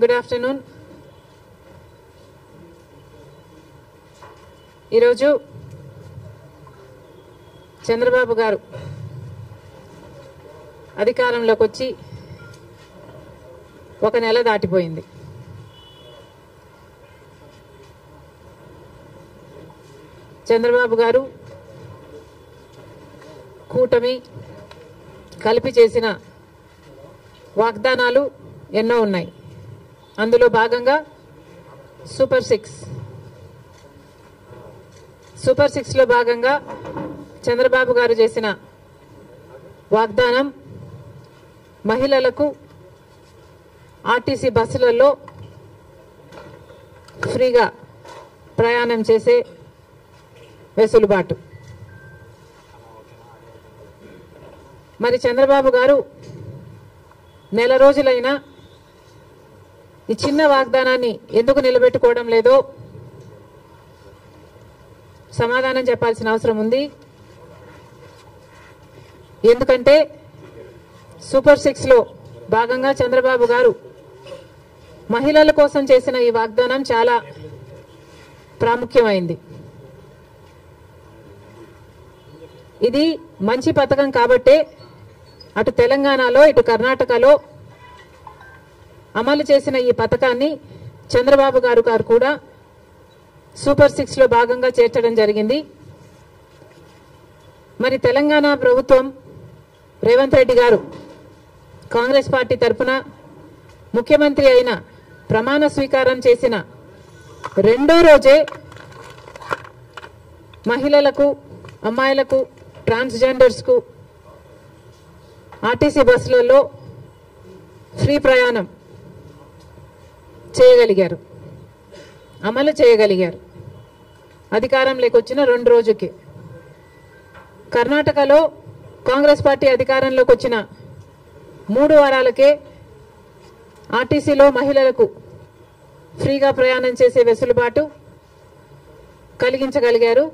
Good afternoon. ఈరోజు చంద్రబాబు గారు అధికారంలోకి వచ్చి ఒక నెల దాటిపోయింది. చంద్రబాబు గారు కూటమి కలిపి చేసిన వాగ్దానాలు ఎన్నో ఉన్నాయి. అందులో భాగంగా సూపర్ సిక్స్లో భాగంగా చంద్రబాబు గారు చేసిన వాగ్దానం మహిళలకు ఆర్టీసీ బస్సులలో ఫ్రీగా ప్రయాణం చేసే వెసులుబాటు. మరి చంద్రబాబు గారు నెల రోజులైనా ఈ చిన్న వాగ్దానాన్ని ఎందుకు నిలబెట్టుకోవడం లేదో సమాధానం చెప్పాల్సిన అవసరం ఉంది. ఎందుకంటే సూపర్ 6లో భాగంగా చంద్రబాబు గారు మహిళల కోసం చేసిన ఈ వాగ్దానం చాలా ప్రాముఖ్యమైంది. ఇది మంచి పథకం కాబట్టే అటు తెలంగాణలో ఇటు కర్ణాటకలో అమలు చేసిన ఈ పథకాన్ని చంద్రబాబు గారు కూడా సూపర్ 6లో భాగంగా చేర్చడం జరిగింది. మరి తెలంగాణ ప్రభుత్వం రేవంత్ రెడ్డి గారు కాంగ్రెస్ పార్టీ తరఫున ముఖ్యమంత్రి అయిన ప్రమాణ స్వీకారం చేసిన రెండో రోజే మహిళలకు, అమ్మాయిలకు, ట్రాన్స్జెండర్స్కు ఆర్టీసీ బస్సులలో ఫ్రీ ప్రయాణం చేయగలిగారు, అమలు చేయగలిగారు. అధికారంలోకి వచ్చిన 2 రోజుకి. కర్ణాటకలో కాంగ్రెస్ పార్టీ అధికారంలోకి వచ్చిన 3 వారాలకే ఆర్టీసీలో మహిళలకు ఫ్రీగా ప్రయాణం చేసే వెసులుబాటు కలిగించగలిగారు.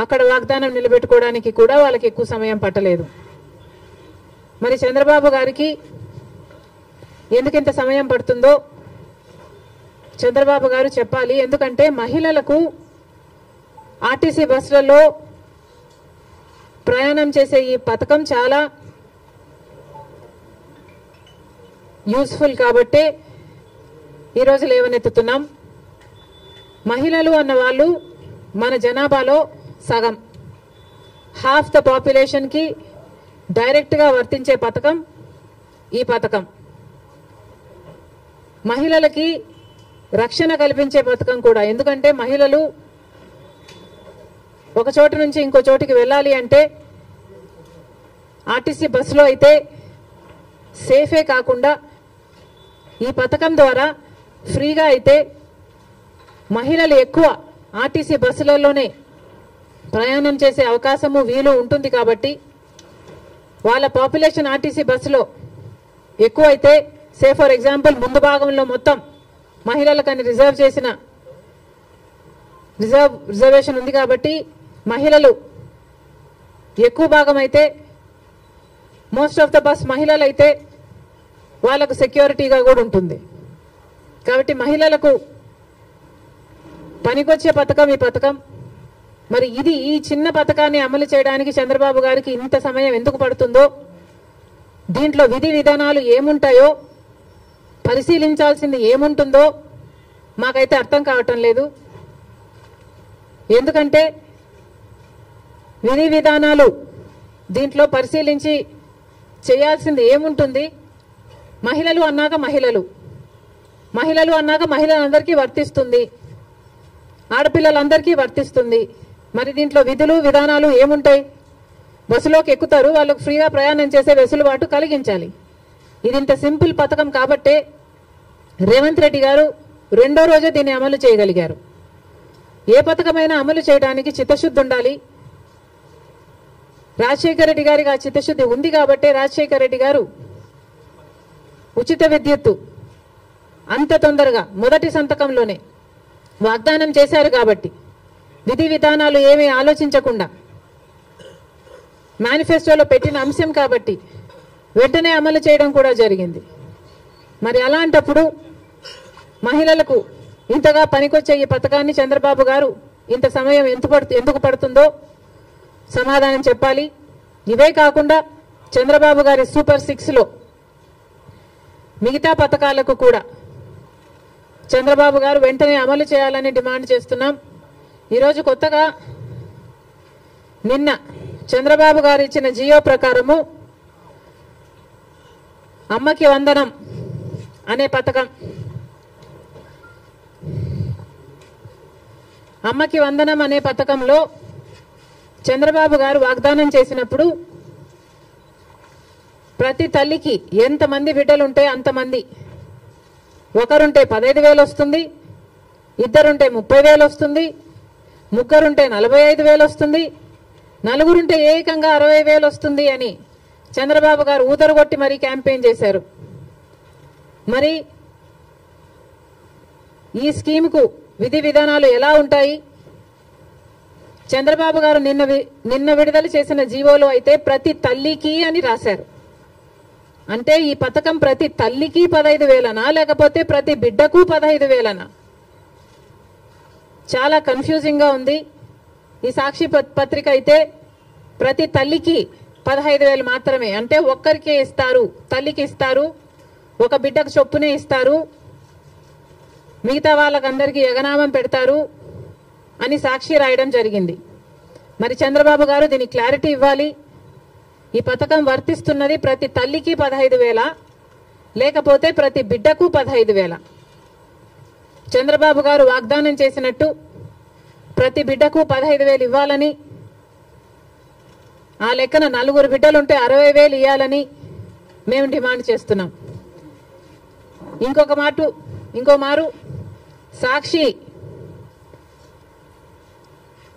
అక్కడ వాగ్దానం నిలబెట్టుకోవడానికి కూడా వాళ్ళకి ఎక్కువ సమయం పట్టలేదు. మరి చంద్రబాబు గారికి ఎందుకు ఇంత సమయం పడుతుందో చంద్రబాబు గారు చెప్పాలి. ఎందుకంటే మహిళలకు ఆర్టీసీ బస్సులలో ప్రయాణం చేసే ఈ పథకం చాలా యూస్ఫుల్ కాబట్టే ఈరోజు లేవనెత్తుతున్నాం. మహిళలు అన్న వాళ్ళు మన జనాభాలో సగం, హాఫ్ ద పాపులేషన్కి డైరెక్ట్గా వర్తించే పథకం ఈ పథకం. మహిళలకి రక్షణ కల్పించే పథకం కూడా. ఎందుకంటే మహిళలు ఒక చోటు నుంచి ఇంకో చోటికి వెళ్ళాలి అంటే ఆర్టీసీ బస్సులో అయితే సేఫే కాకుండా ఈ పథకం ద్వారా ఫ్రీగా అయితే మహిళలు ఎక్కువ ఆర్టీసీ బస్సులలోనే ప్రయాణం చేసే అవకాశము వీలు ఉంటుంది. కాబట్టి వాళ్ళ పాపులేషన్ ఆర్టీసీ బస్సులో ఎక్కువ అయితే, సే ఫర్ ఎగ్జాంపుల్ ముందు భాగంలో మొత్తం మహిళలకని రిజర్వేషన్ ఉంది కాబట్టి మహిళలు ఎక్కువ భాగం అయితే, మోస్ట్ ఆఫ్ ద బస్ మహిళలు అయితే వాళ్ళకు సెక్యూరిటీగా కూడా ఉంటుంది. కాబట్టి మహిళలకు పనికొచ్చే పథకం ఈ పథకం. మరి ఈ చిన్న పథకాన్ని అమలు చేయడానికి చంద్రబాబు గారికి ఇంత సమయం ఎందుకు పడుతుందో, దీంట్లో విధి విధానాలు ఏముంటాయో, పరిశీలించాల్సింది ఏముంటుందో మాకైతే అర్థం కావటం లేదు. ఎందుకంటే విధి విధానాలు దీంట్లో పరిశీలించి చేయాల్సింది ఏముంటుంది? మహిళలు అన్నాక మహిళలందరికీ వర్తిస్తుంది, ఆడపిల్లలందరికీ వర్తిస్తుంది. మరి దీంట్లో విధులు విధానాలు ఏముంటాయి? బస్సులోకి ఎక్కుతారు, వాళ్ళకు ఫ్రీగా ప్రయాణం చేసే వెసులుబాటు కలిగించాలి. ఇది ఇంత సింపుల్ పథకం కాబట్టే రేవంత్ రెడ్డి గారు రెండో రోజే దీన్ని అమలు చేయగలిగారు. ఏ పథకమైనా అమలు చేయడానికి చిత్తశుద్ధి ఉండాలి. రాజశేఖర రెడ్డి గారికి ఆ చిత్తశుద్ధి ఉంది కాబట్టే రాజశేఖర రెడ్డి గారు ఉచిత విద్యుత్తు అంత తొందరగా మొదటి సంతకంలోనే వాగ్దానం చేశారు. కాబట్టి విధి విధానాలు ఏమీ ఆలోచించకుండా మేనిఫెస్టోలో పెట్టిన అంశం కాబట్టి వెంటనే అమలు చేయడం కూడా జరిగింది. మరి అలాంటప్పుడు మహిళలకు ఇంతగా పనికొచ్చే ఈ పథకాన్ని చంద్రబాబు గారు ఇంత సమయం ఎందుకు పడుతుందో సమాధానం చెప్పాలి. ఇవే కాకుండా చంద్రబాబు గారి సూపర్ 6లో మిగతా పథకాలకు కూడా చంద్రబాబు గారు వెంటనే అమలు చేయాలని డిమాండ్ చేస్తున్నాం. ఈరోజు కొత్తగా నిన్న చంద్రబాబు గారు ఇచ్చిన జియో ప్రకారము అమ్మకి వందనం అనే పథకం, అమ్మకి వందనం అనే పథకంలో చంద్రబాబు గారు వాగ్దానం చేసినప్పుడు ప్రతి తల్లికి ఎంతమంది బిడ్డలుంటే అంతమంది, ఒకరుంటే 15,000 వస్తుంది, ఇద్దరుంటే 30,000 వస్తుంది, ముగ్గురుంటే 45,000 వస్తుంది, నలుగురుంటే ఏకంగా 60,000 వస్తుంది అని చంద్రబాబు గారు ఊదరగొట్టి మరీ క్యాంపెయిన్ చేశారు. మరి ఈ స్కీమ్కు విధి విధానాలు ఎలా ఉంటాయి? చంద్రబాబు గారు నిన్న విడుదల చేసిన జీవోలో అయితే ప్రతి తల్లికి అని రాశారు. అంటే ఈ పథకం ప్రతి తల్లికి 15,000నా లేకపోతే ప్రతి బిడ్డకు 15,000నా? చాలా కన్ఫ్యూజింగ్ గా ఉంది. ఈ సాక్షి పత్రిక అయితే ప్రతి తల్లికి 15,000 మాత్రమే, అంటే ఒక్కరికే ఇస్తారు, తల్లికి ఇస్తారు, ఒక బిడ్డకు చొప్పునే ఇస్తారు, మిగతా వాళ్ళకందరికీ ఎగనామం పెడతారు అని సాక్షి రాయడం జరిగింది. మరి చంద్రబాబు గారు దీని క్లారిటీ ఇవ్వాలి. ఈ పథకం వర్తిస్తున్నది ప్రతి తల్లికి 15,000 లేకపోతే ప్రతి బిడ్డకు 15,000? చంద్రబాబు గారు వాగ్దానం చేసినట్టు ప్రతి బిడ్డకు 15,000 ఇవ్వాలని, ఆ లెక్కన నలుగురు బిడ్డలుంటే 60,000 ఇవ్వాలని మేము డిమాండ్ చేస్తున్నాం. ఇంకో మారు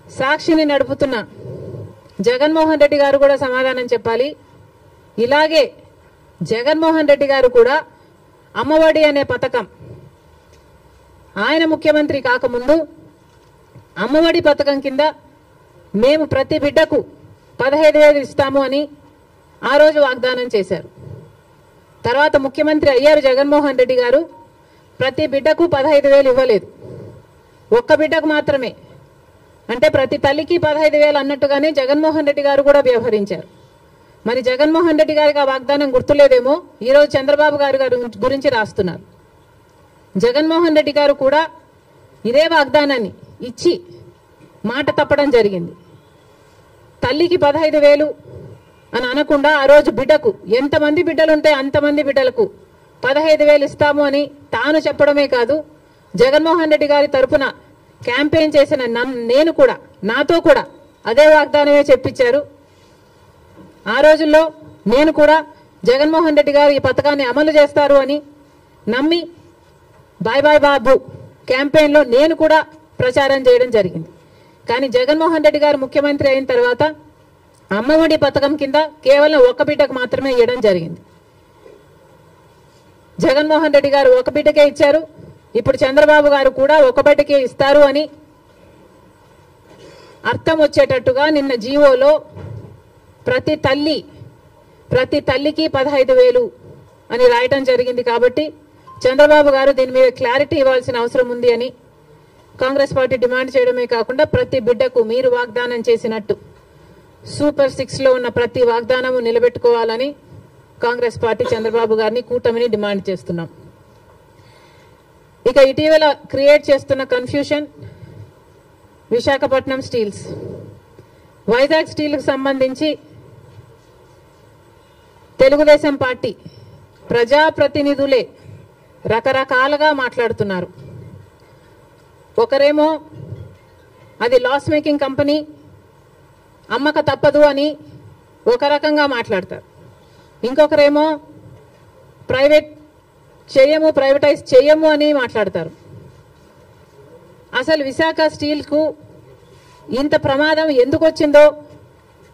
సాక్షిని నడుపుతున్న జగన్మోహన్ రెడ్డి గారు కూడా సమాధానం చెప్పాలి. ఇలాగే జగన్మోహన్ రెడ్డి గారు కూడా అమ్మఒడి అనే పథకం ఆయన ముఖ్యమంత్రి కాకముందు అమ్మఒడి పథకం కింద మేము ప్రతి బిడ్డకు 15,000 ఇస్తాము అని ఆ రోజు వాగ్దానం చేశారు. తర్వాత ముఖ్యమంత్రి అయ్యారు జగన్మోహన్ రెడ్డి గారు, ప్రతి బిడ్డకు 15,000 ఇవ్వలేదు, ఒక్క బిడ్డకు మాత్రమే. అంటే ప్రతి తల్లికి 15,000 అన్నట్టుగానే జగన్మోహన్ రెడ్డి గారు కూడా వ్యవహరించారు. మరి జగన్మోహన్ రెడ్డి గారికి ఆ వాగ్దానం గుర్తులేదేమో ఈరోజు చంద్రబాబు గారి గురించి రాస్తున్నారు. జగన్మోహన్ రెడ్డి గారు కూడా ఇదే వాగ్దానాన్ని ఇచ్చి మాట తప్పడం జరిగింది. తల్లికి 15,000 అని అనకుండా ఆ రోజు బిడ్డకు ఎంతమంది బిడ్డలుంటే అంతమంది బిడ్డలకు 15,000 ఇస్తాము అని తాను చెప్పడమే కాదు, జగన్మోహన్ రెడ్డి గారి తరపున క్యాంపెయిన్ చేసిన నేను కూడా, నాతో కూడా అదే వాగ్దానమే చెప్పించారు. ఆ రోజుల్లో నేను కూడా జగన్మోహన్ రెడ్డి గారు ఈ పథకాన్ని అమలు చేస్తారు అని నమ్మి బాయ్ బాయ్ బాబు క్యాంపెయిన్లో నేను కూడా ప్రచారం చేయడం జరిగింది. కానీ జగన్మోహన్ రెడ్డి గారు ముఖ్యమంత్రి అయిన తర్వాత అమ్మఒడి పథకం కింద కేవలం ఒక బిడ్డకు మాత్రమే ఇవ్వడం జరిగింది. జగన్మోహన్ రెడ్డి గారు ఒక బిడ్డకే ఇచ్చారు, ఇప్పుడు చంద్రబాబు గారు కూడా ఒక బిడ్డకే ఇస్తారు అని అర్థం వచ్చేటట్టుగా నిన్న జీవోలో ప్రతి తల్లికి 15,000 అని రాయటం జరిగింది. కాబట్టి చంద్రబాబు గారు దీని మీద క్లారిటీ ఇవ్వాల్సిన అవసరం ఉంది అని కాంగ్రెస్ పార్టీ డిమాండ్ చేయడమే కాకుండా ప్రతి బిడ్డకు మీరు వాగ్దానం చేసినట్టు సూపర్ 6లో ఉన్న ప్రతి వాగ్దానము నిలబెట్టుకోవాలని కాంగ్రెస్ పార్టీ చంద్రబాబు గారిని, కూటమిని డిమాండ్ చేస్తున్నాం. ఇక ఇటీవల క్రియేట్ చేస్తున్న కన్ఫ్యూషన్ విశాఖపట్నం స్టీల్స్, వైజాగ్ స్టీల్కు సంబంధించి తెలుగుదేశం పార్టీ ప్రజాప్రతినిధులే రకరకాలుగా మాట్లాడుతున్నారు. ఒకరేమో అది లాస్ మేకింగ్ కంపెనీ, అమ్మక తప్పదు అని ఒక రకంగా మాట్లాడతారు. ఇంకొకరేమో ప్రైవేటైజ్ చేయము అని మాట్లాడతారు. అసలు విశాఖ స్టీల్కు ఇంత ప్రమాదం ఎందుకు వచ్చిందో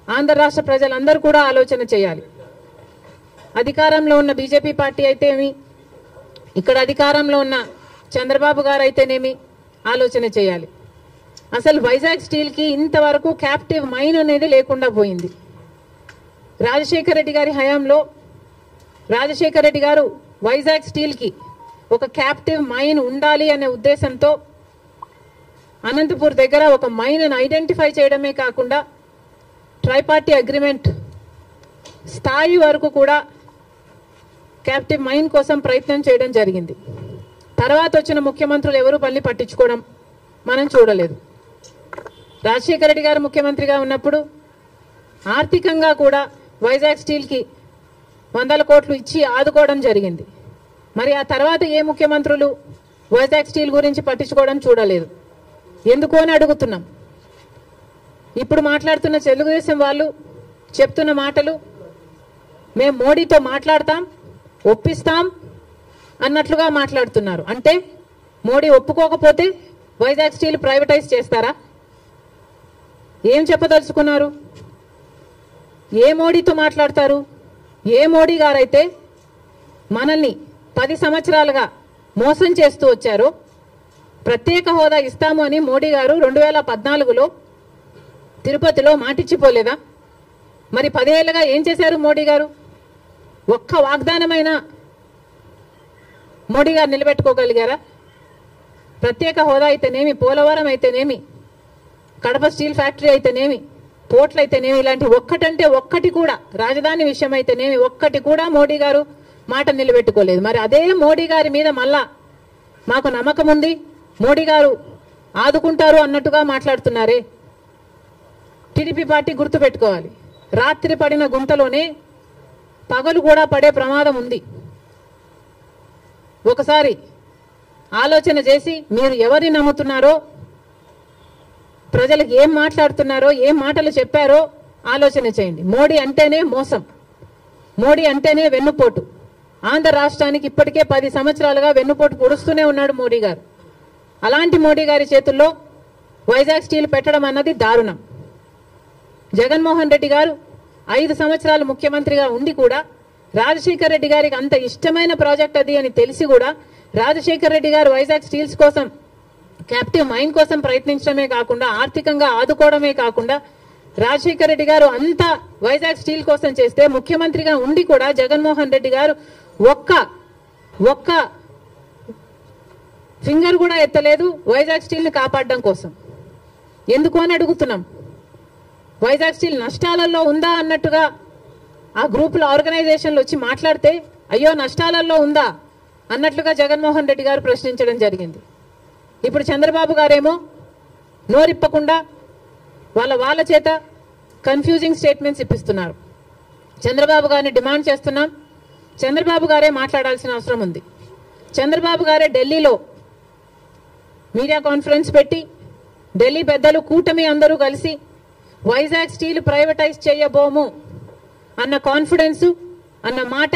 ఆంధ్ర రాష్ట్ర ప్రజలందరూ కూడా ఆలోచన చేయాలి. అధికారంలో ఉన్న బీజేపీ పార్టీ అయితేమి, ఇక్కడ అధికారంలో ఉన్న చంద్రబాబు గారు అయితేనేమి ఆలోచన చేయాలి. అసలు వైజాగ్ స్టీల్కి ఇంతవరకు క్యాప్టివ్ మైన్ అనేది లేకుండా పోయింది. రాజశేఖర రెడ్డి గారి హయాంలో రాజశేఖర రెడ్డి గారు వైజాగ్ స్టీల్కి ఒక క్యాప్టివ్ మైన్ ఉండాలి అనే ఉద్దేశంతో అనంతపూర్ దగ్గర ఒక మైన్ను ఐడెంటిఫై చేయడమే కాకుండా ట్రైపార్టీ అగ్రిమెంట్ స్థాయి వరకు కూడా క్యాప్టివ్ మైన్ కోసం ప్రయత్నం చేయడం జరిగింది. తర్వాత వచ్చిన ముఖ్యమంత్రులు ఎవరు పల్లి పట్టించుకోవడం మనం చూడలేదు. రాజశేఖర రెడ్డి గారు ముఖ్యమంత్రిగా ఉన్నప్పుడు ఆర్థికంగా కూడా వైజాగ్ స్టీల్కి 100 కోట్లు ఇచ్చి ఆదుకోవడం జరిగింది. మరి ఆ తర్వాత ఏ ముఖ్యమంత్రులు వైజాగ్ స్టీల్ గురించి పట్టించుకోవడం చూడలేదు. ఎందుకు అని అడుగుతున్నాం. ఇప్పుడు మాట్లాడుతున్న తెలుగుదేశం వాళ్ళు చెప్తున్న మాటలు మేము మోడీతో మాట్లాడతాం, ఒప్పిస్తాం అన్నట్లుగా మాట్లాడుతున్నారు. అంటే మోడీ ఒప్పుకోకపోతే వైజాగ్ స్టీల్ ప్రైవేటైజ్ చేస్తారా? ఏం చెప్పదలుచుకున్నారు? ఏ మోడీతో మాట్లాడతారు? ఏ మోడీ గారైతే మనల్ని 10 సంవత్సరాలుగా మోసం చేస్తూ వచ్చారో, ప్రత్యేక హోదా ఇస్తాము అని మోడీ గారు 2014లో తిరుపతిలో మాటిచ్చిపోలేదా? మరి 10 ఏళ్లుగా ఏం చేశారు మోడీ గారు? ఒక్క వాగ్దానమైన మోడీ గారు నిలబెట్టుకోగలిగారా? ప్రత్యేక హోదా అయితేనేమి, పోలవరం అయితేనేమి, కడప స్టీల్ ఫ్యాక్టరీ అయితేనేమి, పోర్ట్లు అయితేనేమి, ఇలాంటి ఒక్కటంటే ఒక్కటి కూడా, రాజధాని విషయం అయితేనేమి ఒక్కటి కూడా మోడీ గారు మాట నిలబెట్టుకోలేదు. మరి అదే మోడీ గారి మీద మళ్ళా మాకు నమ్మకం ఉంది, మోడీ గారు ఆదుకుంటారు అన్నట్టుగా మాట్లాడుతున్నారే. టీడీపీ పార్టీ గుర్తుపెట్టుకోవాలి, రాత్రి పడిన గుంటలోనే పగలు కూడా పడే ప్రమాదం ఉంది. ఒకసారి ఆలోచన చేసి మీరు ఎవరిని నమ్ముతున్నారో, ప్రజలకు ఏం మాట్లాడుతున్నారో, ఏం మాటలు చెప్పారో ఆలోచన చేయండి. మోడీ అంటేనే మోసం, మోడీ అంటేనే వెన్నుపోటు. ఆంధ్ర రాష్ట్రానికి ఇప్పటికే 10 సంవత్సరాలుగా వెన్నుపోటు పొడుస్తూనే ఉన్నాడు మోడీ గారు. అలాంటి మోడీ గారి చేతుల్లో వైజాగ్ స్టీల్ పెట్టడం అన్నది దారుణం. జగన్మోహన్ రెడ్డి గారు 5 సంవత్సరాలు ముఖ్యమంత్రిగా ఉండి కూడా రాజశేఖర రెడ్డి గారికి అంత ఇష్టమైన ప్రాజెక్ట్ అది అని తెలిసి కూడా రాజశేఖర రెడ్డి గారు వైజాగ్ స్టీల్స్ కోసం, క్యాప్టివ్ మైన్ కోసం ప్రయత్నించడమే కాకుండా, ఆర్థికంగా ఆదుకోవడమే కాకుండా, రాజశేఖర రెడ్డి గారు అంతా వైజాగ్ స్టీల్ కోసం చేస్తే ముఖ్యమంత్రిగా ఉండి కూడా జగన్మోహన్ రెడ్డి గారు ఒక్క ఫింగర్ కూడా ఎత్తలేదు వైజాగ్ స్టీల్ ని కాపాడడం కోసం. ఎందుకు అని అడుగుతున్నాం. వైజాగ్ స్టీల్ నష్టాలలో ఉందా అన్నట్టుగా ఆ గ్రూపుల ఆర్గనైజేషన్లు వచ్చి మాట్లాడితే, అయ్యో నష్టాలలో ఉందా అన్నట్లుగా జగన్మోహన్ రెడ్డి గారు ప్రశ్నించడం జరిగింది. ఇప్పుడు చంద్రబాబు గారేమో నోరిప్పకుండా వాళ్ళ చేత కన్ఫ్యూజింగ్ స్టేట్మెంట్స్ ఇప్పిస్తున్నారు. చంద్రబాబు గారిని డిమాండ్ చేస్తున్నాం, చంద్రబాబు గారే మాట్లాడాల్సిన అవసరం ఉంది. చంద్రబాబు గారే ఢిల్లీలో మీడియా కాన్ఫరెన్స్ పెట్టి, ఢిల్లీ పెద్దలు కూటమి అందరూ కలిసి వైజాగ్ స్టీల్ ప్రైవేటైజ్ చేయబోము అన్న కాన్ఫిడెన్స్ అన్న మాట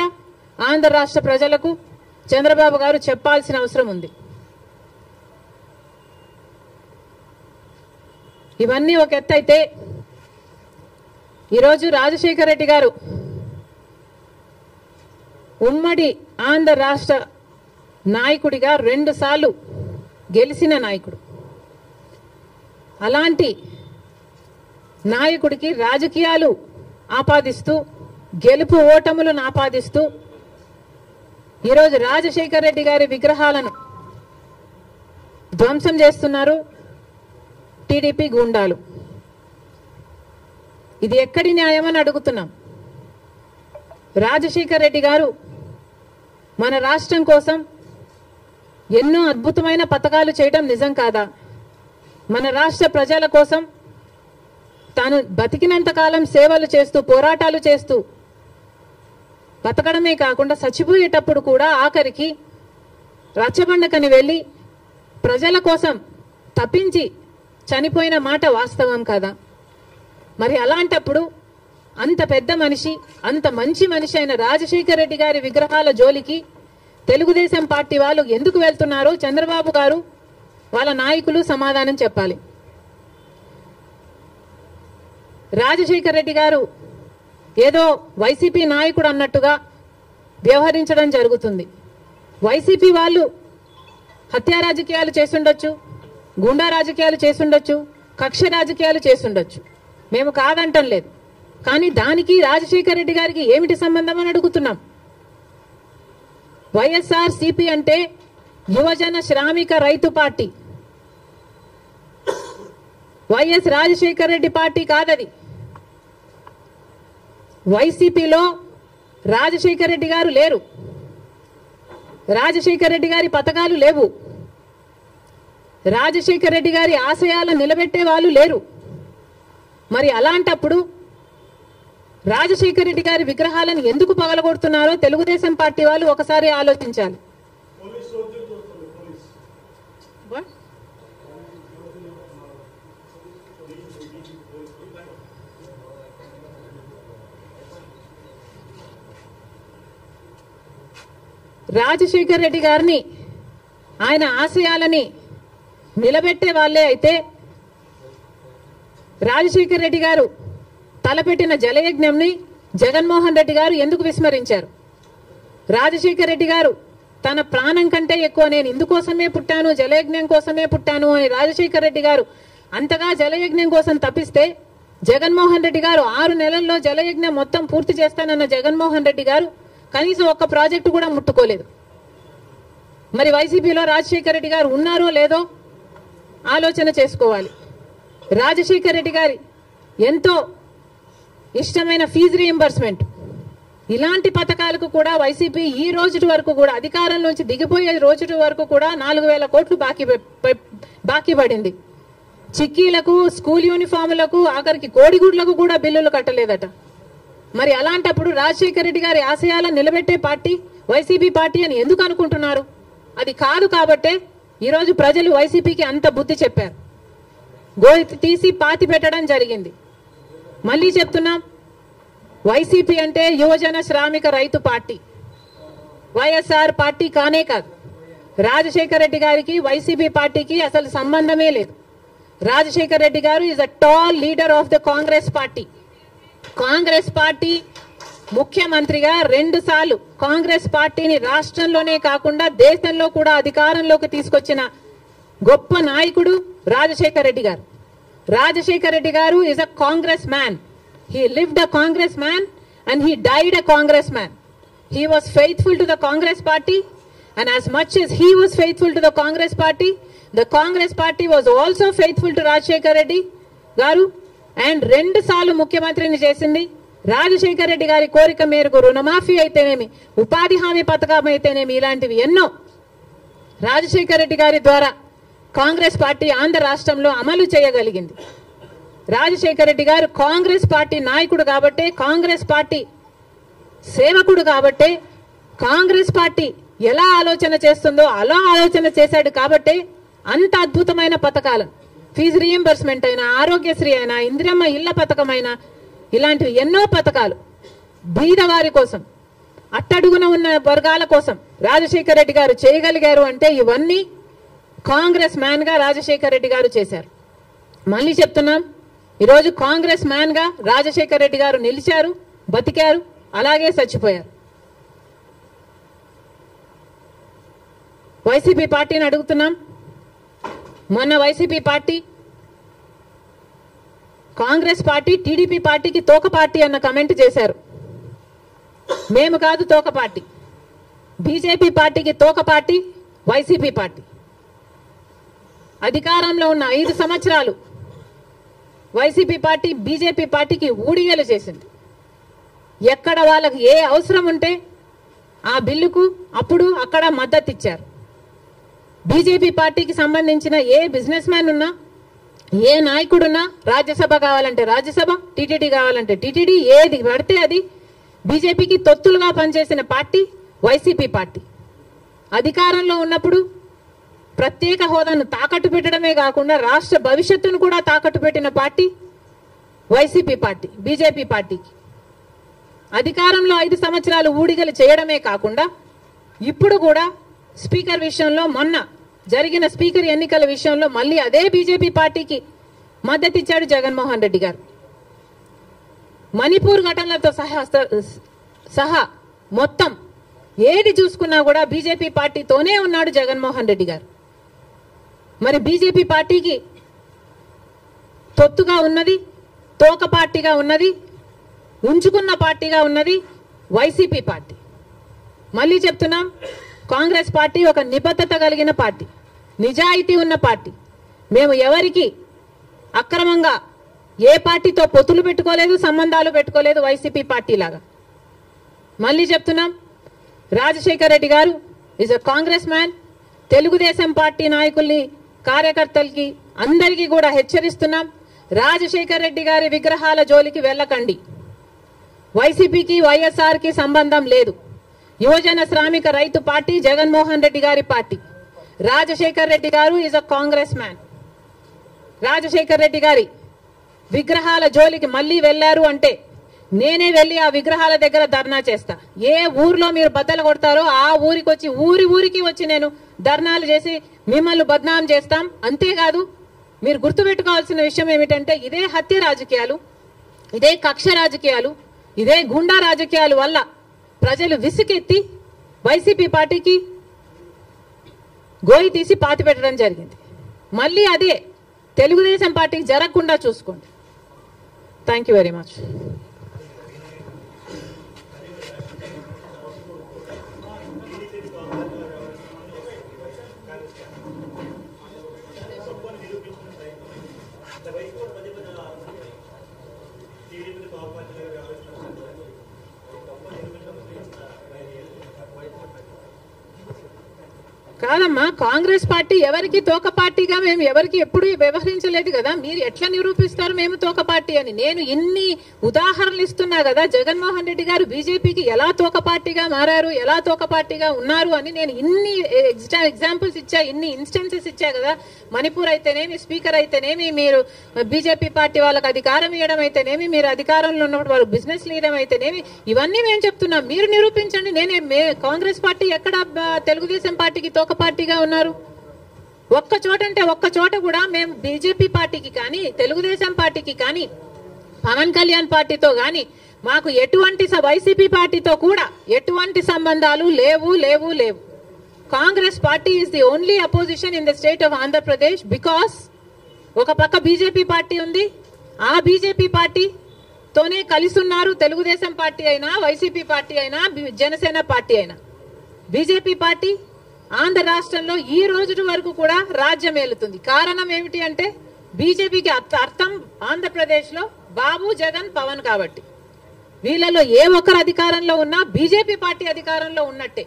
ఆంధ్ర రాష్ట్ర ప్రజలకు చంద్రబాబు గారు చెప్పాల్సిన అవసరం ఉంది. ఇవన్నీ ఒక ఎత్తు అయితే, ఈరోజు రాజశేఖర రెడ్డి గారు ఉమ్మడి ఆంధ్ర రాష్ట్ర నాయకుడిగా 2 సార్లు గెలిచిన నాయకుడు. అలాంటి నాయకుడికి రాజకీయాలు ఆపాదిస్తూ, గెలుపు ఓటములను ఆపాదిస్తూ ఈరోజు రాజశేఖర రెడ్డి గారి విగ్రహాలను ధ్వంసం చేస్తున్నారు టీడీపీ గూండాలు. ఇది ఎక్కడి న్యాయమని అడుగుతున్నాం. రాజశేఖర రెడ్డి గారు మన రాష్ట్రం కోసం ఎన్నో అద్భుతమైన పథకాలు చేయడం నిజం కాదా? మన రాష్ట్ర ప్రజల కోసం తాను బతికినంత కాలం సేవలు చేస్తూ, పోరాటాలు చేస్తూ బతకడమే కాకుండా చచ్చిపోయేటప్పుడు కూడా ఆఖరికి రచ్చబండకని వెళ్ళి ప్రజల కోసం తప్పించి చనిపోయిన మాట వాస్తవం కదా? మరి అలాంటప్పుడు అంత పెద్ద మనిషి, అంత మంచి మనిషి అయిన రాజశేఖర రెడ్డి గారి విగ్రహాల జోలికి తెలుగుదేశం పార్టీ వాళ్ళు ఎందుకు వెళ్తున్నారో చంద్రబాబు గారు, వాళ్ళ నాయకులు సమాధానం చెప్పాలి. రాజశేఖర రెడ్డి గారు ఏదో వైసీపీ నాయకుడు అన్నట్టుగా వ్యవహరించడం జరుగుతుంది. వైసీపీ వాళ్ళు హత్యా రాజకీయాలు చేసుండొచ్చు, గుండా రాజకీయాలు చేసుండొచ్చు, కక్ష రాజకీయాలు చేసుండొచ్చు, మేము కాదంటం లేదు. కానీ దానికి రాజశేఖర రెడ్డి గారికి ఏమిటి సంబంధం అని అడుగుతున్నాం. వైఎస్ఆర్ సిపి అంటే యువజన శ్రామిక రైతు party. YS Rajasekhara Reddy party కాదది. వైసీపీలో రాజశేఖర రెడ్డి గారు లేరు. రాజశేఖర రెడ్డి గారి పథకాలు లేవు. రాజశేఖర రెడ్డి గారి ఆశయాలను నిలబెట్టే వాళ్ళు లేరు. మరి అలాంటప్పుడు రాజశేఖర రెడ్డి గారి విగ్రహాలను ఎందుకు పగలగొడుతున్నారో తెలుగుదేశం పార్టీ వాళ్ళు ఒకసారి ఆలోచించాలి. రాజశేఖర రెడ్డి గారిని ఆయన ఆశయాలని నిలబెట్టే వాళ్ళే అయితే రాజశేఖర రెడ్డి గారు తలపెట్టిన జలయజ్ఞంని జగన్మోహన్ రెడ్డి గారు ఎందుకు విస్మరించారు? రాజశేఖర రెడ్డి గారు తన ప్రాణం కంటే ఎక్కువ నేను ఇందుకోసమే పుట్టాను, జలయజ్ఞం కోసమే పుట్టాను అని రాజశేఖర రెడ్డి గారు అంతగా జలయజ్ఞం కోసం తప్పిస్తే జగన్మోహన్ రెడ్డి గారు 6 నెలల్లో జలయజ్ఞం మొత్తం పూర్తి చేస్తానన్న జగన్మోహన్ రెడ్డి గారు కనీసం ఒక్క ప్రాజెక్టు కూడా ముట్టుకోలేదు. మరి వైసీపీలో రాజశేఖర రెడ్డి గారు ఉన్నారో లేదో ఆలోచన చేసుకోవాలి. రాజశేఖర రెడ్డి గారి ఎంతో ఇష్టమైన ఫీజు రీయింబర్స్మెంట్ ఇలాంటి పథకాలకు కూడా వైసీపీ ఈ రోజు వరకు కూడా అధికారంలోంచి దిగిపోయే రోజు వరకు కూడా 4,000 కోట్లు బాకీ పడింది. చిక్కీలకు, స్కూల్ యూనిఫాములకు, ఆఖరికి కోడిగుడ్లకు కూడా బిల్లులు కట్టలేదట. మరి అలాంటప్పుడు రాజశేఖర రెడ్డి గారి ఆశయాలను నిలబెట్టే పార్టీ వైసీపీ పార్టీ అని ఎందుకు అనుకుంటున్నారు? అది కాదు కాబట్టే ఈరోజు ప్రజలు వైసీపీకి అంత బుద్ధి చెప్పారు. గోతి తీసి పాతి పెట్టడం జరిగింది. మళ్ళీ చెప్తున్నాం, వైసీపీ అంటే యువజన శ్రామిక రైతు పార్టీ, వైఎస్ఆర్ పార్టీ కానే కాదు. రాజశేఖర రెడ్డి గారికి వైసీపీ పార్టీకి అసలు సంబంధమే లేదు. రాజశేఖర రెడ్డి గారు is a tall leader of the Congress party. Congress party ముఖ్యమంత్రిగా 2 సార్లు కాంగ్రెస్ పార్టీని రాష్ట్రంలోనే కాకుండా దేశంలో కూడా అధికారంలోకి తీసుకొచ్చిన గొప్ప నాయకుడు రాజశేఖర రెడ్డి గారు. రాజశేఖర రెడ్డి గారు is a Congress man. He lived a Congress man and he died a Congress man. He was faithful to the Congress party, and as much as he was faithful to the Congress party was also faithful to Rajshekar Reddy garu, and 2 సార్లు ముఖ్యమంత్రిని చేసింది. రాజశేఖర రెడ్డి గారి కోరిక మేరకు రుణమాఫీ అయితేనేమి, ఉపాధి హామీ పథకం అయితేనేమి, ఇలాంటివి ఎన్నో రాజశేఖర రెడ్డి గారి ద్వారా కాంగ్రెస్ పార్టీ ఆంధ్ర రాష్ట్రంలో అమలు చేయగలిగింది. రాజశేఖర రెడ్డి గారు కాంగ్రెస్ పార్టీ నాయకుడు కాబట్టే, కాంగ్రెస్ పార్టీ సేవకుడు కాబట్టే, కాంగ్రెస్ పార్టీ ఎలా ఆలోచన చేస్తుందో అలా ఆలోచన చేశాడు కాబట్టే అంత అద్భుతమైన పథకాలను, ఫీజు రీయింబర్స్మెంట్ అయినా, ఆరోగ్యశ్రీ అయినా, ఇందిరమ్మ ఇళ్ల పథకం అయినా, ఇలాంటివి ఎన్నో పథకాలు బీదవారి కోసం, అట్టడుగున ఉన్న వర్గాల కోసం రాజశేఖర రెడ్డి గారు చేయగలిగారు అంటే ఇవన్నీ కాంగ్రెస్ మ్యాన్ గా రాజశేఖర రెడ్డి గారు చేశారు. మళ్ళీ చెప్తున్నాం, ఈరోజు కాంగ్రెస్ మ్యాన్ గా రాజశేఖర రెడ్డి గారు నిలిచారు, బతికారు, అలాగే చచ్చిపోయారు. వైసీపీ పార్టీని అడుగుతున్నాం, మొన్న YCP party Congress party TDP పార్టీకి తోక పార్టీ అన్న కమెంట్ చేశారు. మేము కాదు తోక పార్టీ, బీజేపీ పార్టీకి తోక పార్టీ వైసీపీ పార్టీ. అధికారంలో ఉన్న 5 సంవత్సరాలు వైసీపీ పార్టీ బీజేపీ పార్టీకి ఊడిగలు చేసింది. ఎక్కడ వాళ్ళకి ఏ అవసరం ఉంటే ఆ బిల్లుకు అప్పుడు అక్కడ మద్దతు ఇచ్చారు. బీజేపీ పార్టీకి సంబంధించిన ఏ బిజినెస్ మ్యాన్ ఉన్నా, ఏ నాయకుడున్నా, రాజ్యసభ కావాలంటే రాజ్యసభ, టీటీడీ కావాలంటే టీటీడీ, ఏది పడితే అది బీజేపీకి తొత్తులుగా పనిచేసిన పార్టీ వైసీపీ పార్టీ. అధికారంలో ఉన్నప్పుడు ప్రత్యేక హోదాను తాకట్టు పెట్టడమే కాకుండా రాష్ట్ర భవిష్యత్తును కూడా తాకట్టు పెట్టిన పార్టీ వైసీపీ పార్టీ. బీజేపీ పార్టీకి అధికారంలో 5 సంవత్సరాలు ఊడిగలు చేయడమే కాకుండా ఇప్పుడు కూడా స్పీకర్ విషయంలో, మొన్న జరిగిన స్పీకర్ ఎన్నికల విషయంలో మళ్ళీ అదే బీజేపీ పార్టీకి మద్దతు ఇచ్చాడు జగన్మోహన్ రెడ్డి గారు. మణిపూర్ ఘటనలతో సహా మొత్తం ఏది చూసుకున్నా కూడా బీజేపీ పార్టీతోనే ఉన్నాడు జగన్మోహన్ రెడ్డి గారు. మరి బీజేపీ పార్టీకి తొత్తుగా ఉన్నది, తోక పార్టీగా ఉన్నది, ఉంచుకున్న పార్టీగా ఉన్నది వైసీపీ పార్టీ. మళ్ళీ చెప్తున్నాం, కాంగ్రెస్ పార్టీ ఒక నిబద్ధత కలిగిన పార్టీ, నిజాయితీ ఉన్న పార్టీ. మేము ఎవరికి అక్రమంగా ఏ పార్టీతో పొత్తులు పెట్టుకోలేదు, సంబంధాలు పెట్టుకోలేదు వైసీపీ పార్టీ లాగా. మళ్ళీ చెప్తున్నాం, రాజశేఖర్ రెడ్డి గారు is a Congress man. Telugu Desam party నాయకుల్ని, కార్యకర్తలకి అందరికీ కూడా హెచ్చరిస్తున్నాం, రాజశేఖర్ రెడ్డి గారి విగ్రహాల జోలికి వెళ్ళకండి. వైసీపీకి వైఎస్ఆర్కి సంబంధం లేదు. యువజన శ్రామిక రైతు పార్టీ జగన్మోహన్ రెడ్డి గారి పార్టీ. రాజశేఖర్ రెడ్డి గారు is a Congress man. Rajasekhar Reddy గారి విగ్రహాల జోలికి మళ్ళీ వెళ్లారు అంటే నేనే వెళ్లి ఆ విగ్రహాల దగ్గర ధర్నా చేస్తా. ఏ ఊర్లో మీరు బద్దలు కొడతారో ఆ ఊరికి వచ్చి ఊరికి వచ్చి నేను ధర్నాలు చేసి మిమ్మల్ని బద్నాం చేస్తాం. అంతేకాదు, మీరు గుర్తుపెట్టుకోవాల్సిన విషయం ఏమిటంటే, ఇదే హత్య రాజకీయాలు, ఇదే కక్ష రాజకీయాలు, ఇదే గుండా రాజకీయాల వల్ల ప్రజలు విసుకెత్తి వైసీపీ పార్టీకి గోయి తీసి పాతి పెట్టడం జరిగింది. మళ్ళీ అదే తెలుగుదేశం పార్టీకి జరగకుండా చూసుకోండి. Thank you very much. కాదమ్మా, కాంగ్రెస్ పార్టీ ఎవరికి తోక పార్టీగా మేము ఎవరికి ఎప్పుడు వ్యవహరించలేదు కదా. మీరు ఎట్లా నిరూపిస్తారు మేము తోక పార్టీ అని? నేను ఇన్ని ఉదాహరణలు ఇస్తున్నా కదా, జగన్మోహన్ రెడ్డి గారు బీజేపీకి ఎలా తోక పార్టీగా మారారు, ఎలా తోక పార్టీగా ఉన్నారు అని నేను ఇన్ని ఎగ్జాంపుల్స్ ఇచ్చా, ఇన్ని ఇన్స్టెన్సెస్ ఇచ్చా కదా. మణిపూర్ అయితేనేమి, స్పీకర్ అయితేనేమి, మీరు బీజేపీ పార్టీ వాళ్ళకి అధికారం ఇవ్వడం అయితేనేమి, మీరు అధికారంలో ఉన్నప్పుడు వాళ్ళకి బిజినెస్ లీడర్ అయితేనేమి, ఇవన్నీ మేము చెప్తున్నాం. మీరు నిరూపించండి. కాంగ్రెస్ పార్టీ ఎక్కడ తెలుగుదేశం పార్టీకి తోక పార్టీగా ఉన్నారు? ఒక్క చోట అంటే ఒక్క చోట కూడా మేము బీజేపీ పార్టీకి కానీ, తెలుగుదేశం పార్టీకి కానీ, పవన్ కళ్యాణ్ పార్టీతో కానీ మాకు ఎటువంటి వైసీపీ పార్టీతో కూడా ఎటువంటి సంబంధాలు లేవు లేవు లేవు. Congress party is the only opposition in the state of Andhra Pradesh. Because ఒక పక్క బీజేపీ పార్టీ ఉంది, ఆ బీజేపీ పార్టీతోనే కలిసి ఉన్నారు తెలుగుదేశం పార్టీ అయినా, వైసీపీ పార్టీ అయినా, జనసేన పార్టీ అయినా. బీజేపీ పార్టీ ఆంధ్ర రాష్ట్రంలో ఈ రోజు వరకు కూడా రాజ్యం ఏలుతుంది. కారణం ఏమిటి అంటే, బీజేపీకి అర్థం ఆంధ్రప్రదేశ్ లో బాబు, జగన్, పవన్ కాబట్టి. వీళ్ళలో ఏ ఒక్కరు అధికారంలో ఉన్నా బీజేపీ పార్టీ అధికారంలో ఉన్నట్టే.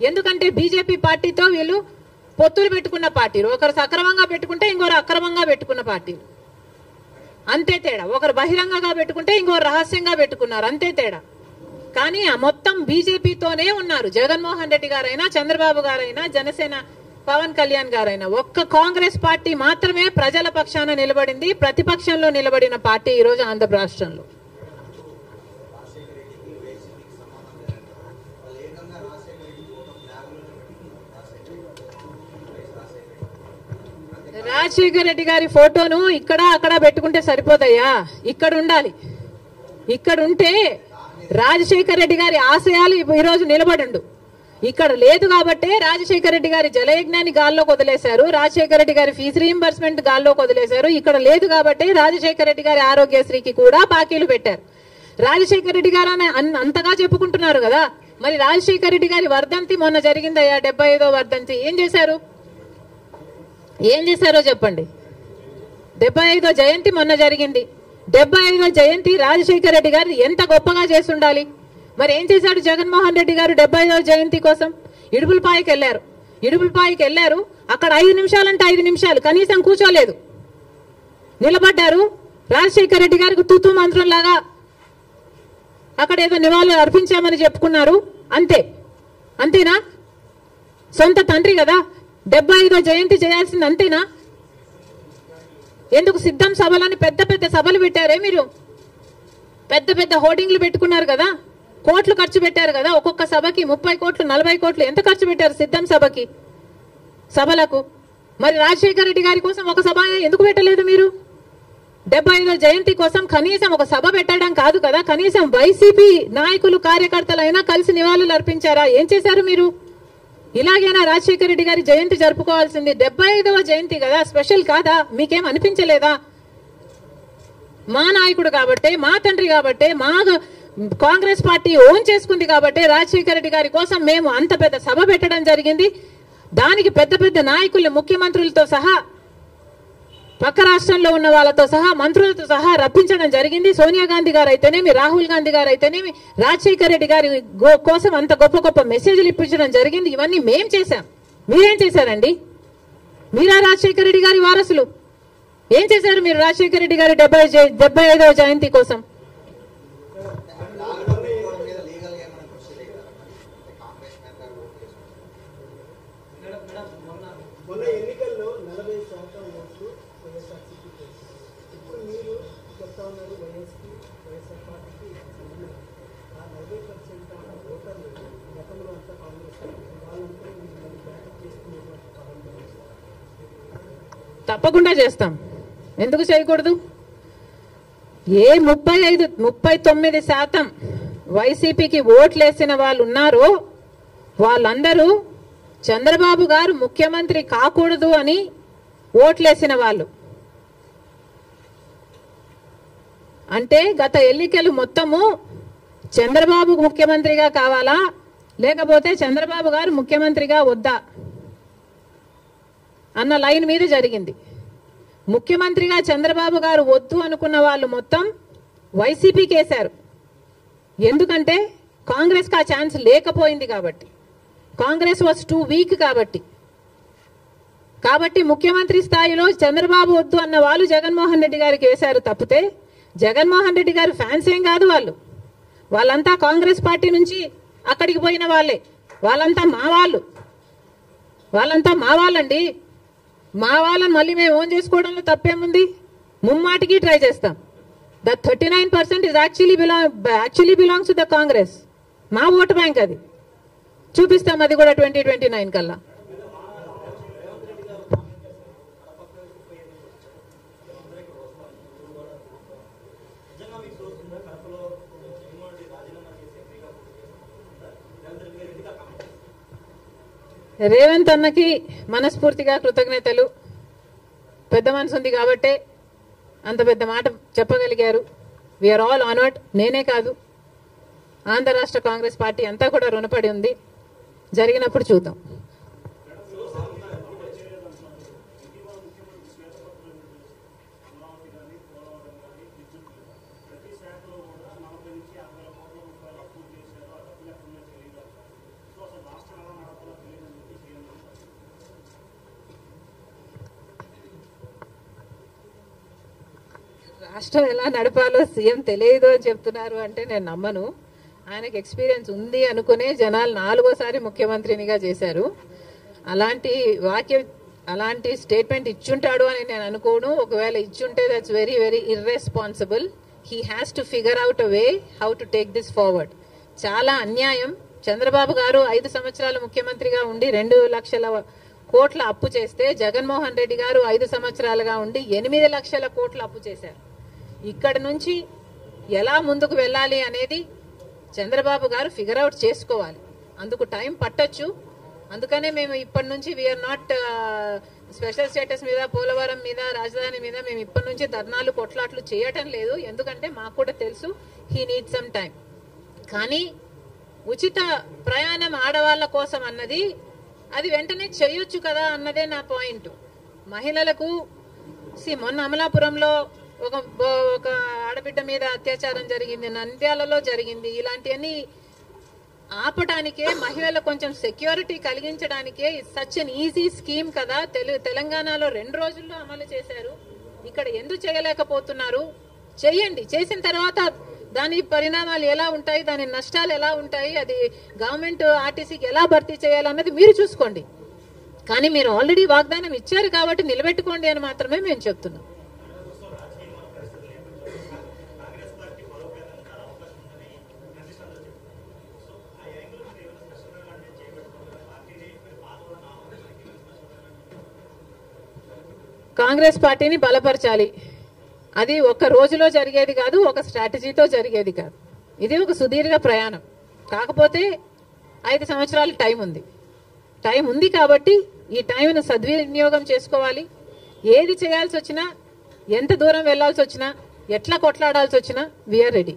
ఎందుకంటే బీజేపీ పార్టీతో వీళ్ళు పొత్తులు పెట్టుకున్న పార్టీలు. ఒకరు సక్రమంగా పెట్టుకుంటే ఇంకొకరు అక్రమంగా పెట్టుకున్న పార్టీలు. అంతే తేడా. ఒకరు బహిరంగంగా పెట్టుకుంటే ఇంకొకరు రహస్యంగా పెట్టుకున్నారు. అంతే తేడా. కానీ ఆ మొత్తం బీజేపీతోనే ఉన్నారు. జగన్మోహన్ రెడ్డి గారైనా, చంద్రబాబు గారైనా, జనసేన పవన్ కళ్యాణ్ గారైనా. ఒక్క కాంగ్రెస్ పార్టీ మాత్రమే ప్రజల పక్షాన నిలబడింది, ప్రతిపక్షంలో నిలబడిన పార్టీ ఈ రోజు ఆంధ్ర రాష్ట్రంలో. రాజశేఖర్ రెడ్డి గారి ఫోటోను ఇక్కడ అక్కడ పెట్టుకుంటే సరిపోతాయా? ఇక్కడ ఉండాలి. ఇక్కడ ఉంటే రాజశేఖర్ రెడ్డి గారి ఆశయాలు ఈ రోజు నిలబడిండు. ఇక్కడ లేదు కాబట్టే రాజశేఖర్ రెడ్డి గారి జలయజ్ఞాన్ని గాల్లోకి వదిలేశారు, రాజశేఖర రెడ్డి గారి ఫీజు రీయింబర్స్మెంట్ గాల్లోకి వదిలేశారు. ఇక్కడ లేదు కాబట్టి రాజశేఖర రెడ్డి గారి ఆరోగ్యశ్రీకి కూడా బాకీలు పెట్టారు. రాజశేఖర రెడ్డి గారు అంతగా చెప్పుకుంటున్నారు కదా. మరి రాజశేఖర రెడ్డి గారి వర్ధంతి మొన్న జరిగిందయ్యా, 75వ వర్ధంతి. ఏం చేశారో చెప్పండి. 75వ జయంతి మొన్న జరిగింది. 75వ జయంతి రాజశేఖర రెడ్డి గారు ఎంత గొప్పగా చేసి ఉండాలి. మరి ఏం చేశాడు జగన్మోహన్ రెడ్డి గారు 75వ జయంతి కోసం? ఇడుపులపాయకి వెళ్ళారు. అక్కడ 5 నిమిషాలంటే 5 నిమిషాలు కనీసం కూర్చోలేదు, నిలబడ్డారు. రాజశేఖర రెడ్డి గారికి తూతూ మంత్రం లాగా అక్కడ ఏదో నివాళులు అర్పించామని చెప్పుకున్నారు. అంతేనా? సొంత తండ్రి కదా 75వ జయంతి చేయాల్సింది, అంతేనా? ఎందుకు సిద్ధం సభలని పెద్ద పెద్ద సభలు పెట్టారే మీరు? పెద్ద పెద్ద హోర్డింగ్లు పెట్టుకున్నారు కదా, కోట్లు ఖర్చు పెట్టారు కదా. ఒక్కొక్క సభకి 30 కోట్లు 40 కోట్లు ఎంత ఖర్చు పెట్టారు సిద్ధం సభలకు? మరి రాజశేఖర రెడ్డి గారి కోసం ఒక సభ ఎందుకు పెట్టలేదు మీరు? 75వ జయంతి కోసం కనీసం ఒక సభ పెట్టడం కాదు కదా, కనీసం వైసీపీ నాయకులు కార్యకర్తలైనా కలిసి నివాళులు అర్పించారా? ఏం చేశారు మీరు? ఇలాగైనా రాజశేఖర రెడ్డి గారి జయంతి జరుపుకోవాల్సింది. 75వ జయంతి కదా, స్పెషల్ కాదా? మీకేం అనిపించలేదా? మా నాయకుడు కాబట్టే, మా తండ్రి కాబట్టే, కాంగ్రెస్ పార్టీ ఓన్ చేసుకుంది కాబట్టి రాజశేఖర రెడ్డి గారి కోసం మేము అంత పెద్ద సభ పెట్టడం జరిగింది. దానికి పెద్ద పెద్ద నాయకులు, ముఖ్యమంత్రులతో సహా, పక్క రాష్ట్రంలో ఉన్న వాళ్ళతో సహా, మంత్రులతో సహా రప్పించడం జరిగింది. సోనియా గాంధీ గారు అయితేనేమి, రాహుల్ గాంధీ గారు అయితేనేమి, రాజశేఖర రెడ్డి గారి కోసం అంత గొప్ప గొప్ప మెసేజ్లు ఇప్పించడం జరిగింది. ఇవన్నీ మేం చేశాం. మీరేం చేశారండి? మీరా రాజశేఖర రెడ్డి గారి వారసులు? ఏం చేశారు మీరు రాజశేఖర రెడ్డి గారి 75వ జయంతి కోసం? తప్పకుండా చేస్తాం. ఎందుకు చేయకూడదు? ఏ 39% వైసీపీకి ఓట్లేసిన వాళ్ళు ఉన్నారో వాళ్ళందరూ చంద్రబాబు గారు ముఖ్యమంత్రి కాకూడదు అని ఓట్లేసిన వాళ్ళు. అంటే గత ఎన్నికలు మొత్తము చంద్రబాబు ముఖ్యమంత్రిగా కావాలా, లేకపోతే చంద్రబాబు గారు ముఖ్యమంత్రిగా వద్దా అన్న లైన్ మీద జరిగింది. ముఖ్యమంత్రిగా చంద్రబాబు గారు వద్దు అనుకున్న వాళ్ళు మొత్తం వైసీపీకి వేశారు. ఎందుకంటే కాంగ్రెస్కి ఆ ఛాన్స్ లేకపోయింది కాబట్టి, కాంగ్రెస్ వాజ్ టూ వీక్ కాబట్టి ముఖ్యమంత్రి స్థాయిలో చంద్రబాబు వద్దు అన్న వాళ్ళు జగన్మోహన్ రెడ్డి గారికి వేశారు. తప్పితే జగన్మోహన్ రెడ్డి గారు ఫ్యాన్స్ ఏం కాదు. వాళ్ళంతా కాంగ్రెస్ పార్టీ నుంచి అక్కడికి పోయిన వాళ్ళే. వాళ్ళంతా మా వాళ్ళండి. మా వాళ్ళని మళ్ళీ మేము ఓన్ చేసుకోవడంలో తప్పేముంది? ముమ్మాటికి ట్రై చేస్తాం. The 39% is actually belongs to the Congress. మా ఓటు బ్యాంక్ అది. చూపిస్తాం అది కూడా 2029 కల్లా. రేవంత్ అన్నకి మనస్ఫూర్తిగా కృతజ్ఞతలు. పెద్ద మనసు ఉంది కాబట్టే అంత పెద్ద మాట చెప్పగలిగారు. We are all honoured. నేనే కాదు, ఆంధ్ర రాష్ట్ర కాంగ్రెస్ పార్టీ అంతా కూడా రుణపడి ఉంది. జరిగినప్పుడు చూద్దాం. రాష్ట్రం ఎలా నడపాలో సీఎం తెలియదు అని చెప్తున్నారు అంటే నేను నమ్మను. ఆయనకు ఎక్స్పీరియన్స్ ఉంది అనుకునే జనాలు 4వ సారి ముఖ్యమంత్రినిగా చేశారు. అలాంటి స్టేట్మెంట్ ఇచ్చుంటాడు అని నేను అనుకోను. ఒకవేళ ఇచ్చుంటే that's very very irresponsible. He has to figure out a way how to take this forward. చాలా అన్యాయం. చంద్రబాబు గారు 5 సంవత్సరాలు ముఖ్యమంత్రిగా ఉండి 2 లక్షల కోట్ల అప్పు చేస్తే, జగన్మోహన్ రెడ్డి గారు 5 సంవత్సరాలుగా ఉండి 8 లక్షల కోట్ల అప్పు చేశారు. ఇక్కడ నుంచి ఎలా ముందుకు వెళ్ళాలి అనేది చంద్రబాబు గారు ఫిగర్ అవుట్ చేసుకోవాలి. అందుకు టైం పట్టొచ్చు. అందుకనే మేము ఇప్పటి నుంచి వీఆర్ నాట్ స్పెషల్ స్టేటస్ మీద, పోలవరం మీద, రాజధాని మీద మేము ఇప్పటి నుంచి ధర్నాలు, కొట్లాట్లు చేయటం లేదు. ఎందుకంటే మాకు కూడా తెలుసు హీ నీడ్ సమ్ టైం. కానీ ఉచిత ప్రయాణం ఆడవాళ్ల కోసం అన్నది అది వెంటనే చేయొచ్చు కదా అన్నదే నా పాయింట్. మహిళలకు మొన్న అమలాపురంలో ఒక ఆడబిడ్డ మీద అత్యాచారం జరిగింది, నంద్యాలలో జరిగింది. ఇలాంటివన్నీ ఆపటానికే, మహిళలకు కొంచెం సెక్యూరిటీ కలిగించడానికే సచ్ అన్ ఈజీ స్కీమ్ కదా. తెలంగాణలో 2 రోజుల్లో అమలు చేశారు. ఇక్కడ ఎందుకు చేయలేకపోతున్నారు? చేయండి. చేసిన తర్వాత దాని పరిణామాలు ఎలా ఉంటాయి, దాని నష్టాలు ఎలా ఉంటాయి, అది గవర్నమెంట్ ఆర్టీసీకి ఎలా భర్తీ చేయాలన్నది మీరు చూసుకోండి. కానీ మీరు ఆల్రెడీ వాగ్దానం ఇచ్చారు కాబట్టి నిలబెట్టుకోండి అని మాత్రమే మేము చెప్తున్నాం. కాంగ్రెస్ పార్టీని బలపరచాలి. అది ఒక రోజులో జరిగేది కాదు, ఒక స్ట్రాటజీతో జరిగేది కాదు. ఇది ఒక సుదీర్ఘ ప్రయాణం. కాకపోతే 5 సంవత్సరాలు టైం ఉంది కాబట్టి ఈ టైంను సద్వినియోగం చేసుకోవాలి. ఏది చేయాల్సి వచ్చినా, ఎంత దూరం వెళ్లాల్సి వచ్చినా, ఎట్లా కొట్లాడాల్సి వచ్చినా వీఆర్ రెడీ.